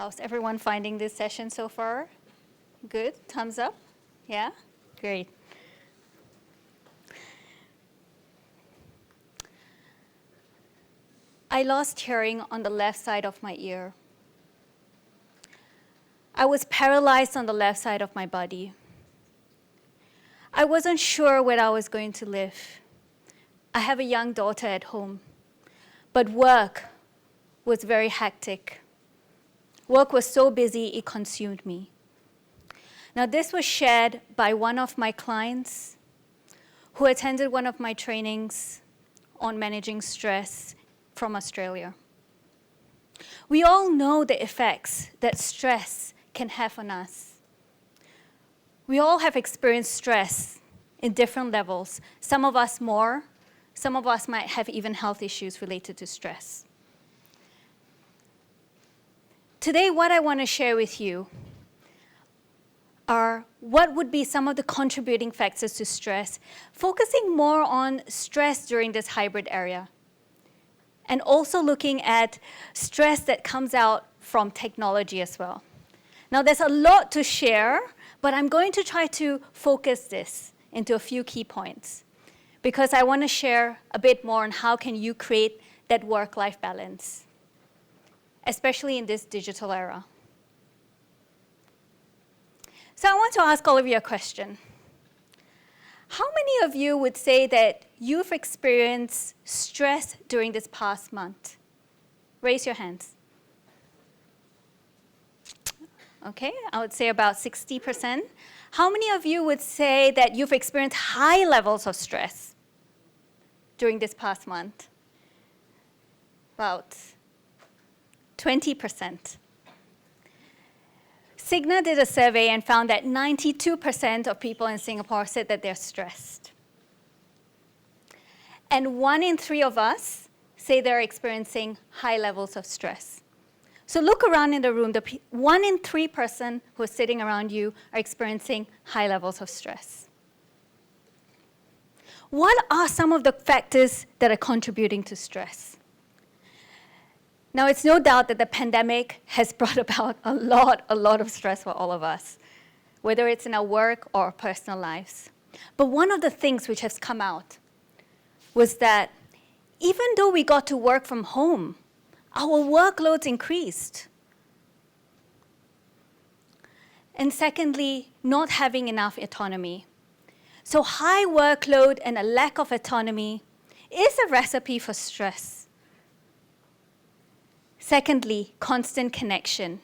How's everyone finding this session so far? Good? Thumbs up? Yeah? Great. I lost hearing on the left side of my ear. I was paralyzed on the left side of my body. I wasn't sure where I was going to live. I have a young daughter at home, but work was very hectic. Work was so busy, it consumed me. Now, this was shared by one of my clients who attended one of my trainings on managing stress from Australia. We all know the effects that stress can have on us. We all have experienced stress in different levels. Some of us more, some of us might have even health issues related to stress. Today, what I want to share with you are what would be some of the contributing factors to stress, focusing more on stress during this hybrid era, and also looking at stress that comes out from technology as well. Now, there's a lot to share, but I'm going to try to focus this into a few key points because I want to share a bit more on how can you create that work-life balance, especially in this digital era. So I want to ask all of you a question. How many of you would say that you've experienced stress during this past month? Raise your hands. Okay, I would say about 60%. How many of you would say that you've experienced high levels of stress during this past month? About 20%. Cigna did a survey and found that 92% of people in Singapore said that they're stressed. And 1 in 3 of us say they're experiencing high levels of stress. So look around in the room, 1 in 3 person who is sitting around you are experiencing high levels of stress. What are some of the factors that are contributing to stress? Now, it's no doubt that the pandemic has brought about a lot of stress for all of us, whether it's in our work or our personal lives. But one of the things which has come out was that even though we got to work from home, our workloads increased. And secondly, not having enough autonomy. So high workload and a lack of autonomy is a recipe for stress. Secondly, constant connection.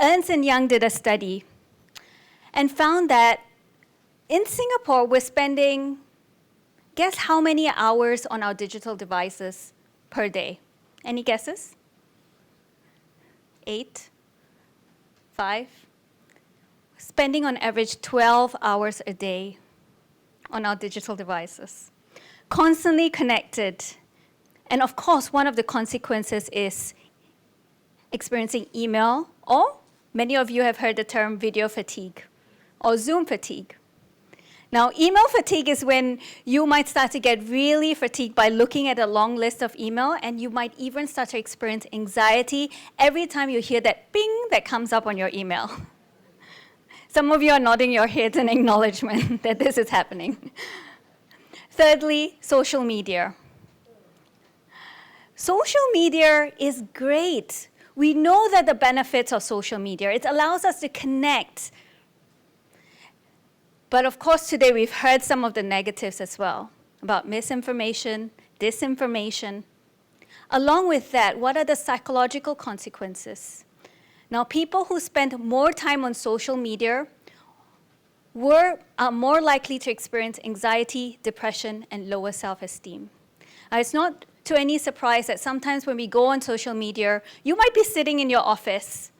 Ernst & Young did a study and found that in Singapore, we're spending, guess how many hours on our digital devices per day? Any guesses? 8? 5? Spending on average 12 hours a day on our digital devices. Constantly connected. And of course, one of the consequences is experiencing email, or many of you have heard the term video fatigue or Zoom fatigue. Now, email fatigue is when you might start to get really fatigued by looking at a long list of email, and you might even start to experience anxiety every time you hear that ping that comes up on your email. Some of you are nodding your heads in acknowledgement that this is happening. Thirdly, social media. Social media is great. We know that the benefits of social media, it allows us to connect. But of course, today we've heard some of the negatives as well about misinformation, disinformation. Along with that, what are the psychological consequences? Now, people who spend more time on social media are more likely to experience anxiety, depression, and lower self-esteem. It's not to any surprise that sometimes when we go on social media, you might be sitting in your office,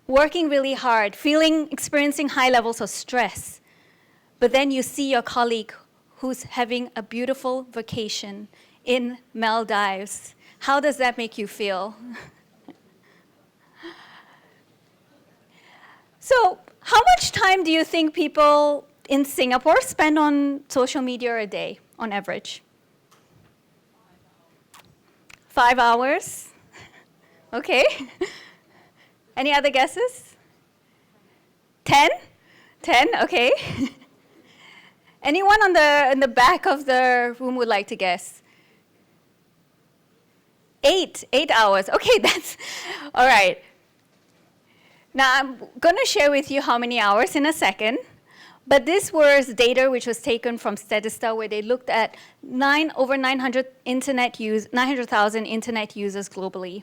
working really hard, experiencing high levels of stress, but then you see your colleague who's having a beautiful vacation in Maldives. How does that make you feel? So, how much time do you think people in Singapore spend on social media a day, on average? 5 hours? Okay. Any other guesses? 10? 10, okay. Anyone in the back of the room would like to guess? 8 hours. Okay, that's all right. Now I'm going to share with you how many hours in a second, but this was data which was taken from Statista, where they looked at over 900,000 internet users globally.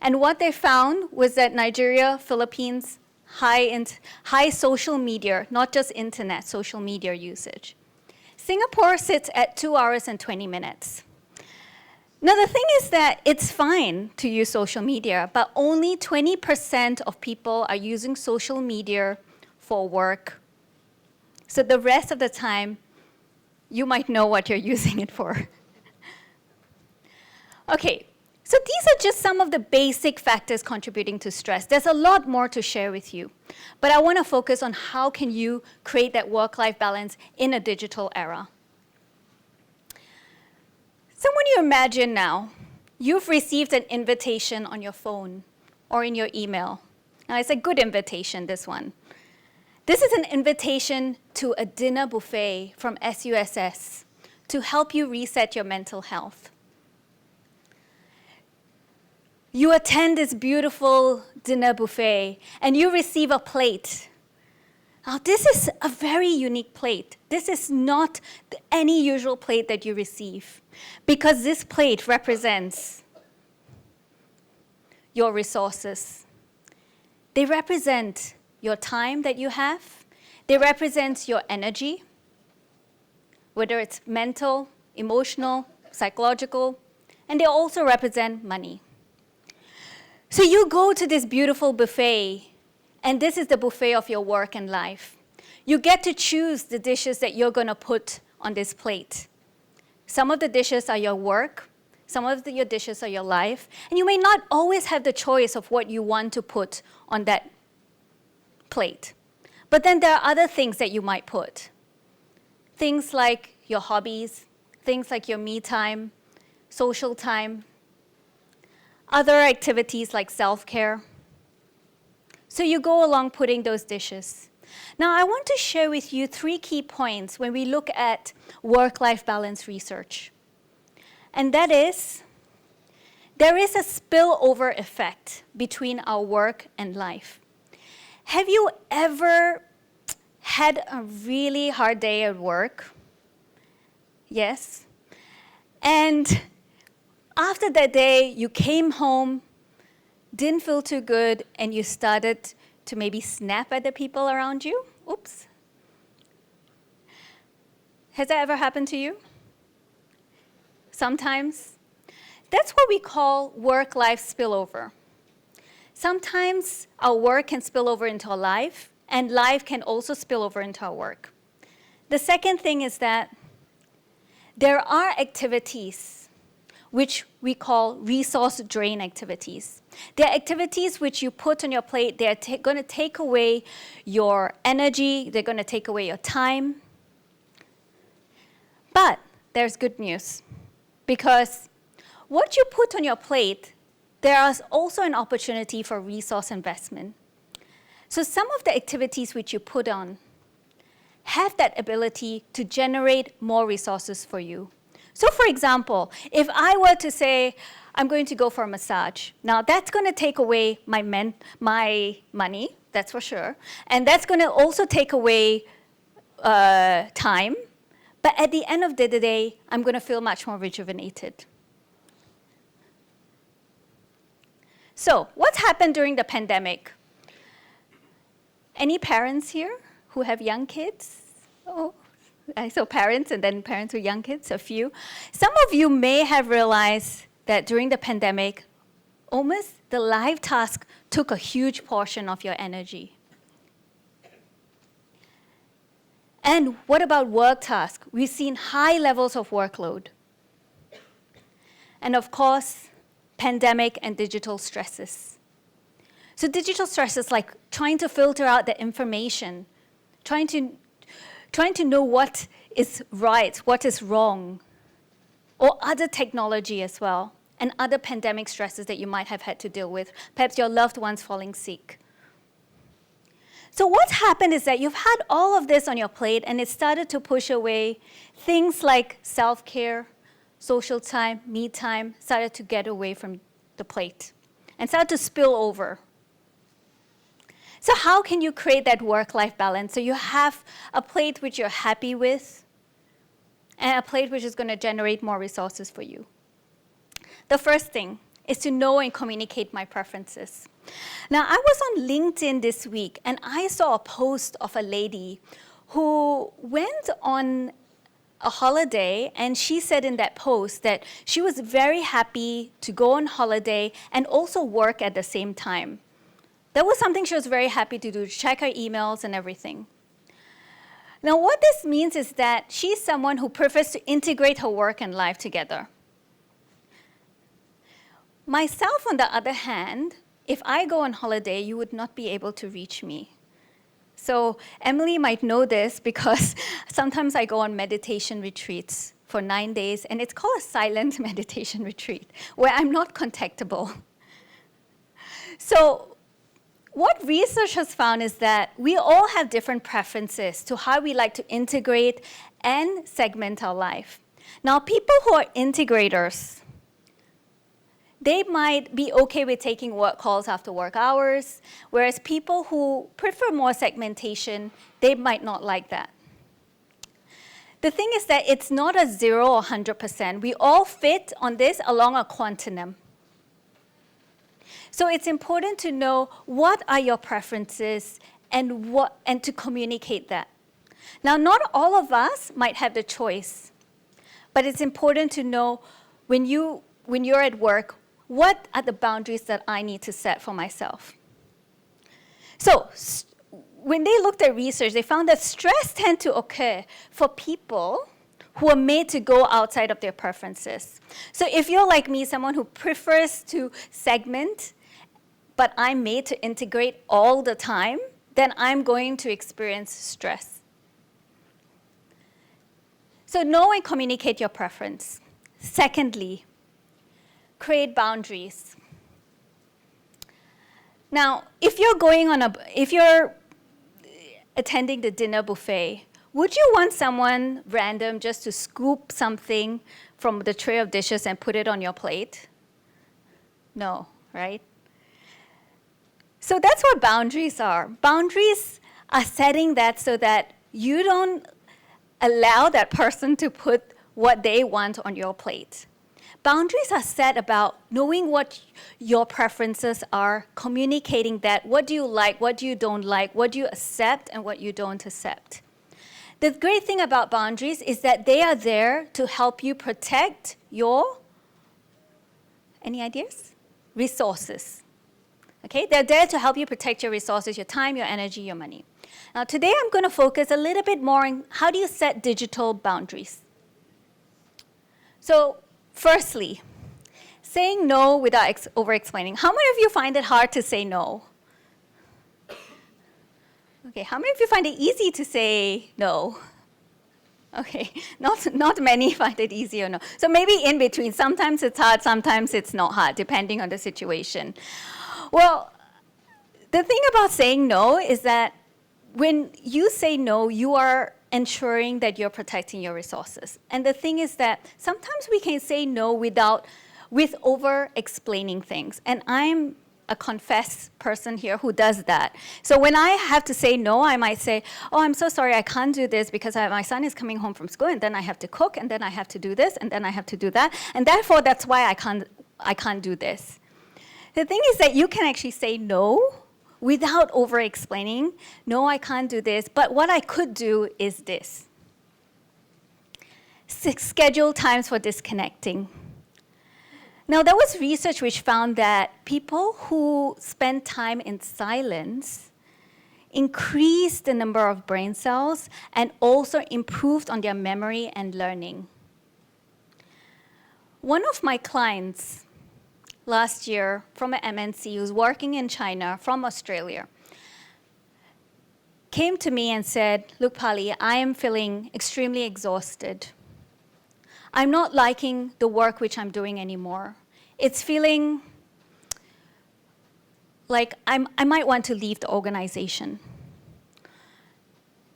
And what they found was that Nigeria, Philippines, high social media, not just internet, social media usage. Singapore sits at 2 hours and 20 minutes. Now, the thing is that it's fine to use social media, but only 20% of people are using social media for work. So the rest of the time, you might know what you're using it for. Okay, so these are just some of the basic factors contributing to stress. There's a lot more to share with you, but I want to focus on how can you create that work-life balance in a digital era. So when you imagine now, you've received an invitation on your phone or in your email. Now, it's a good invitation, this one. This is an invitation to a dinner buffet from SUSS to help you reset your mental health. You attend this beautiful dinner buffet and you receive a plate. Now, this is a very unique plate. This is not any usual plate that you receive, because this plate represents your resources. They represent your time that you have. They represent your energy, whether it's mental, emotional, psychological, and they also represent money. So you go to this beautiful buffet, and this is the buffet of your work and life. You get to choose the dishes that you're going to put on this plate. Some of the dishes are your work, some of your dishes are your life, and you may not always have the choice of what you want to put on that plate. But then there are other things that you might put. Things like your hobbies, things like your me time, social time, other activities like self-care. So you go along putting those dishes. Now, I want to share with you 3 key points when we look at work-life balance research. And that is, there is a spillover effect between our work and life. Have you ever had a really hard day at work? Yes. And after that day, you came home, didn't feel too good, and you started to maybe snap at the people around you? Oops. Has that ever happened to you? Sometimes. That's what we call work-life spillover. Sometimes our work can spill over into our life, and life can also spill over into our work. The second thing is that there are activities which we call resource drain activities. They're activities which you put on your plate. They're going to take away your energy. They're going to take away your time. But there's good news, because what you put on your plate, there is also an opportunity for resource investment. So some of the activities which you put on have that ability to generate more resources for you. So for example, if I were to say, I'm going to go for a massage, now that's going to take away my money, that's for sure, and that's going to also take away time, but at the end of the day, I'm going to feel much more rejuvenated. So what's happened during the pandemic? Any parents here who have young kids? Oh. So parents, and then parents with young kids, a few. Some of you may have realized that during the pandemic, almost the live task took a huge portion of your energy. And what about work tasks? We've seen high levels of workload. And of course, pandemic and digital stresses. So digital stresses like trying to filter out the information, trying to know what is right, what is wrong, or other technology as well. and other pandemic stresses that you might have had to deal with, perhaps your loved ones falling sick. So what's happened is that you've had all of this on your plate, and it started to push away things like self-care, social time, me time, started to get away from the plate and started to spill over. So how can you create that work-life balance so you have a plate which you're happy with and a plate which is going to generate more resources for you? The first thing is to know and communicate my preferences. Now, I was on LinkedIn this week, and I saw a post of a lady who went on a holiday, and she said in that post that she was very happy to go on holiday and also work at the same time. That was something she was very happy to do, to check her emails and everything. Now, what this means is that she's someone who prefers to integrate her work and life together. Myself, on the other hand, if I go on holiday, you would not be able to reach me. So Emily might know this because sometimes I go on meditation retreats for 9 days, and it's called a silent meditation retreat, where I'm not contactable. So what research has found is that we all have different preferences to how we like to integrate and segment our life. Now, people who are integrators, they might be okay with taking work calls after work hours, whereas people who prefer more segmentation, they might not like that. The thing is that it's not a 0 or 100%. We all fit on this along a quantum. So it's important to know what are your preferences and to communicate that. Now, not all of us might have the choice, but it's important to know when you're at work, what are the boundaries that I need to set for myself? So when they looked at research, they found that stress tends to occur for people who are made to go outside of their preferences. So if you're like me, someone who prefers to segment, but I'm made to integrate all the time, then I'm going to experience stress. So know and communicate your preference. Secondly, create boundaries. Now, if you're attending the dinner buffet, would you want someone random just to scoop something from the tray of dishes and put it on your plate? No, right? So that's what boundaries are. Boundaries are setting that so that you don't allow that person to put what they want on your plate. Boundaries are set about knowing what your preferences are, communicating that, what do you like, what do you don't like, what do you accept and what you don't accept. The great thing about boundaries is that they are there to help you protect your, any ideas? Resources. Okay, they're there to help you protect your resources, your time, your energy, your money. Now today I'm going to focus a little bit more on how do you set digital boundaries. So firstly, saying no without over-explaining. How many of you find it hard to say no? Okay, how many of you find it easy to say no? Okay, not many find it easy or no. So maybe in between. Sometimes it's hard, sometimes it's not hard, depending on the situation. Well, the thing about saying no is that when you say no, you are ensuring that you're protecting your resources. And the thing is that sometimes we can say no with over-explaining things. And I'm a confessed person here who does that. So when I have to say no, I might say, oh, I'm so sorry, I can't do this because my son is coming home from school, and then I have to cook, and then I have to do this, and then I have to do that. And therefore, that's why I can't do this. The thing is that you can actually say no without over-explaining. No, I can't do this, but what I could do is this. Schedule times for disconnecting. Now, there was research which found that people who spend time in silence increased the number of brain cells and also improved on their memory and learning. One of my clients last year from an MNC who's working in China from Australia came to me and said, look, Bhali, I am feeling extremely exhausted. I'm not liking the work which I'm doing anymore. it's feeling like I might want to leave the organization.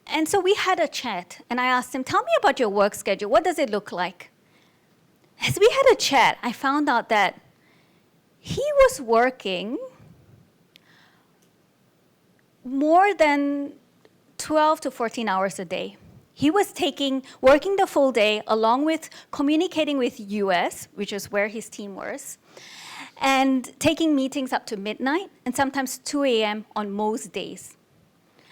And so we had a chat, and I asked him, tell me about your work schedule. What does it look like? As we had a chat, I found out that he was working more than 12 to 14 hours a day. He was working the full day along with communicating with US, which is where his team was, and taking meetings up to midnight and sometimes 2 a.m. on most days.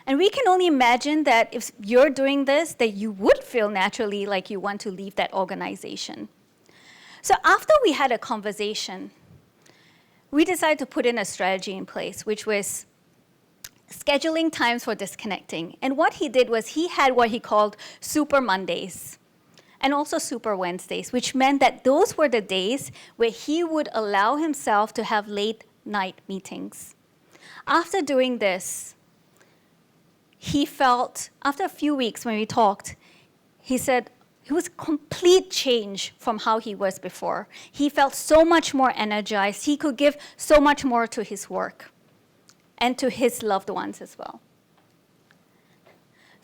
And we can only imagine that if you're doing this, that you would feel naturally like you want to leave that organization. So after we had a conversation, we decided to put in a strategy in place, which was scheduling times for disconnecting. And what he did was he had what he called Super Mondays and also Super Wednesdays, which meant that those were the days where he would allow himself to have late night meetings. After doing this, he felt, after a few weeks when we talked, he said it was a complete change from how he was before. He felt so much more energized. He could give so much more to his work and to his loved ones as well.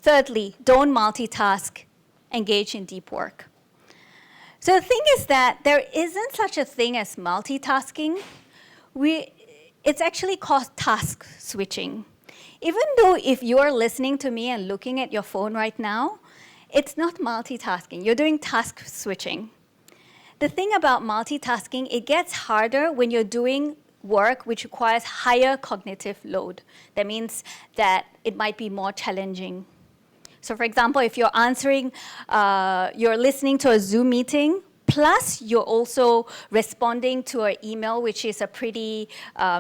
Thirdly, don't multitask, engage in deep work. So the thing is that there isn't such a thing as multitasking. It's actually called task switching. Even though if you're listening to me and looking at your phone right now, it's not multitasking. You're doing task switching. The thing about multitasking, it gets harder when you're doing work which requires higher cognitive load. That means that it might be more challenging. So for example, if you're you're listening to a Zoom meeting, plus you're also responding to an email, which is a pretty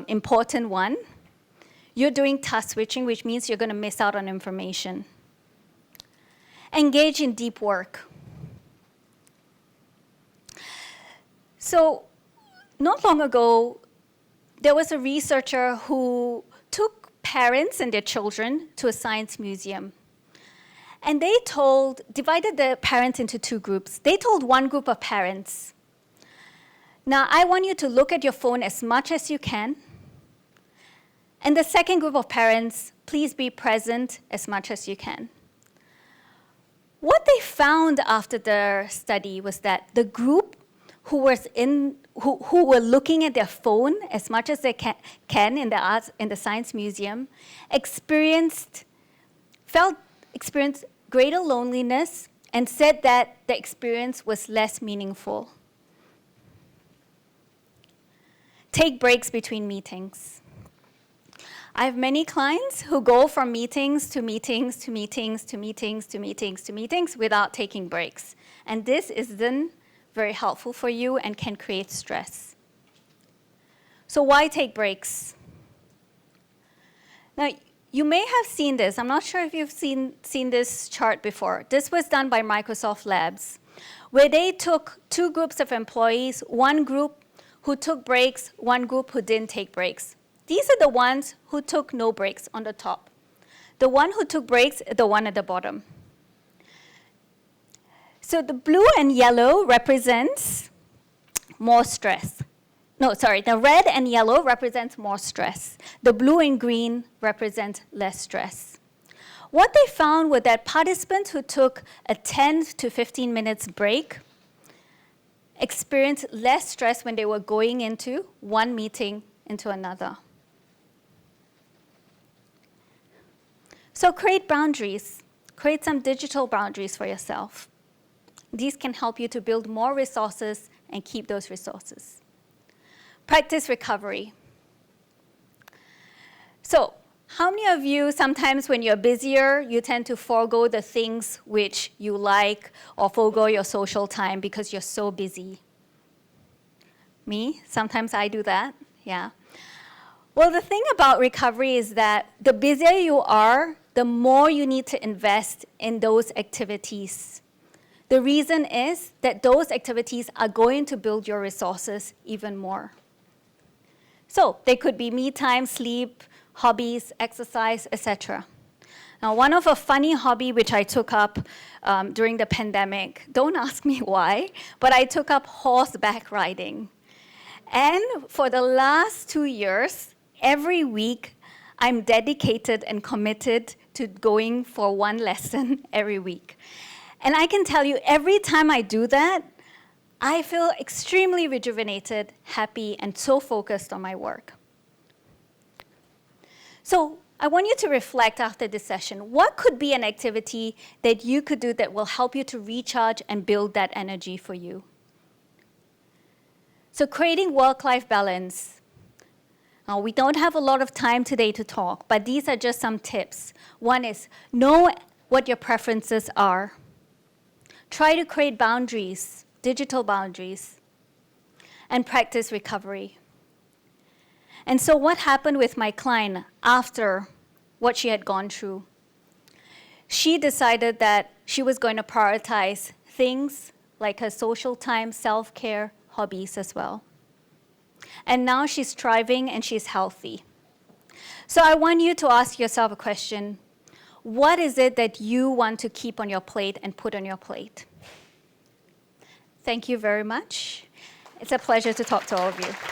important one, you're doing task switching, which means you're going to miss out on information. Engage in deep work. So not long ago, there was a researcher who took parents and their children to a science museum. And they divided the parents into two groups. They told one group of parents, now I want you to look at your phone as much as you can. And the second group of parents, please be present as much as you can. What they found after the study was that the group who were looking at their phone as much as they can in the science museum experienced greater loneliness and said that the experience was less meaningful. Take breaks between meetings. I have many clients who go from meetings to meetings to meetings to meetings to meetings to meetings without taking breaks. And this isn't very helpful for you and can create stress. So why take breaks? Now, you may have seen this. I'm not sure if you've seen this chart before. This was done by Microsoft Labs, where they took two groups of employees, one group who took breaks, one group who didn't take breaks. These are the ones who took no breaks on the top. The one who took breaks, the one at the bottom. So the blue and yellow represents more stress. No, sorry, the red and yellow represents more stress. The blue and green represent less stress. What they found was that participants who took a 10 to 15 minutes break experienced less stress when they were going into one meeting into another. So create boundaries. Create some digital boundaries for yourself. These can help you to build more resources and keep those resources. Practice recovery. So, how many of you, sometimes when you're busier, you tend to forego the things which you like or forego your social time because you're so busy? Me? Sometimes I do that, yeah. Well, the thing about recovery is that the busier you are, the more you need to invest in those activities. The reason is that those activities are going to build your resources even more. So they could be me time, sleep, hobbies, exercise, etc. Now, one of a funny hobby which I took up during the pandemic, don't ask me why, but I took up horseback riding. And for the last 2 years, every week, I'm dedicated and committed to going for one lesson every week. And I can tell you, every time I do that, I feel extremely rejuvenated, happy, and so focused on my work. So I want you to reflect after this session. What could be an activity that you could do that will help you to recharge and build that energy for you? So creating work-life balance. Now, we don't have a lot of time today to talk, but these are just some tips. One is, know what your preferences are. Try to create boundaries, digital boundaries, and practice recovery. And so what happened with my client after what she had gone through? She decided that she was going to prioritize things like her social time, self-care, hobbies as well. And now she's thriving and she's healthy. So I want you to ask yourself a question. What is it that you want to keep on your plate and put on your plate? Thank you very much. It's a pleasure to talk to all of you.